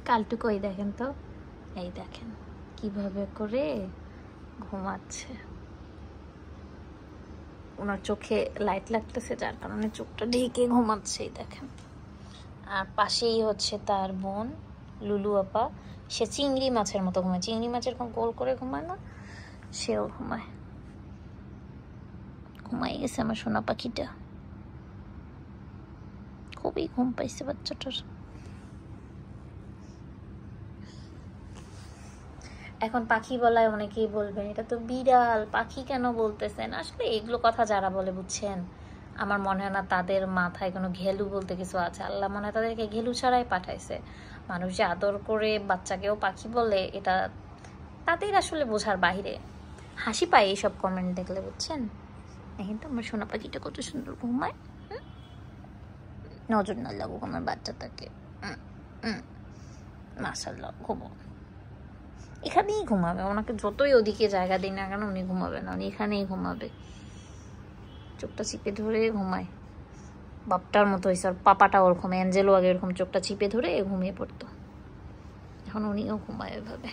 কালটুকু ওই দেখেন তো, এই দেখেন কিভাবে করে ঘুমাচ্ছে। ওনার চোখে লাইট লাগতেছে যার কারণে চোখটা ঢেকে ঘুমাচ্ছে, এই দেখেন। আর পাশেই হচ্ছে তার বোন লুলু আপা, সে চিংড়ি মাছের মতো ঘুমায়, চিংড়ি মাছের এরকম গোল করে ঘুমায় না, সেও ঘুমায়। ঘুমাই গেছে আমার সোনা পাখিটা, খুবই ঘুম পাইছে বাচ্চাটার। এখন পাখি বলায় অনেকেই বলবেন এটা তো বিড়াল, পাখি কেন বলতেছেন? আসলে এগুলো কথা যারা বলে, বুঝছেন, আমার মনে হয় না তাদের মাথায় কোনো ঘেলু বলতে কিছু আছে। আল্লাহ মনে হয় তাদেরকে ঘেলু ছাড়াই পাঠাইছে। মানুষ যে আদর করে বাচ্চাকেও পাখি বলে, এটা তাদের আসলে বোঝার বাইরে। হাসি পায় এইসব কমেন্ট দেখলে, বুঝছেন। এখন তো আমার সোনা পাখিটা কত সুন্দর ঘুমায়, নজর না লাগুক আমার বাচ্চাটাকে। মাশাআল্লাহ, ঘুমো। এখানেই ঘুমাবে, ওনাকে যতই ওদিকে জায়গা দিই না কেন উনি ঘুমাবে না, উনি এখানেই ঘুমাবে। চোখটা চিপে ধরে ঘুমায়, বাপটার মতো হয়েছে। আর পাপাটা ওরকম, অ্যাঞ্জেলো আগে এরকম চোখটা চিপে ধরে ঘুমিয়ে পড়তো, এখন উনিও ঘুমায় ওইভাবে।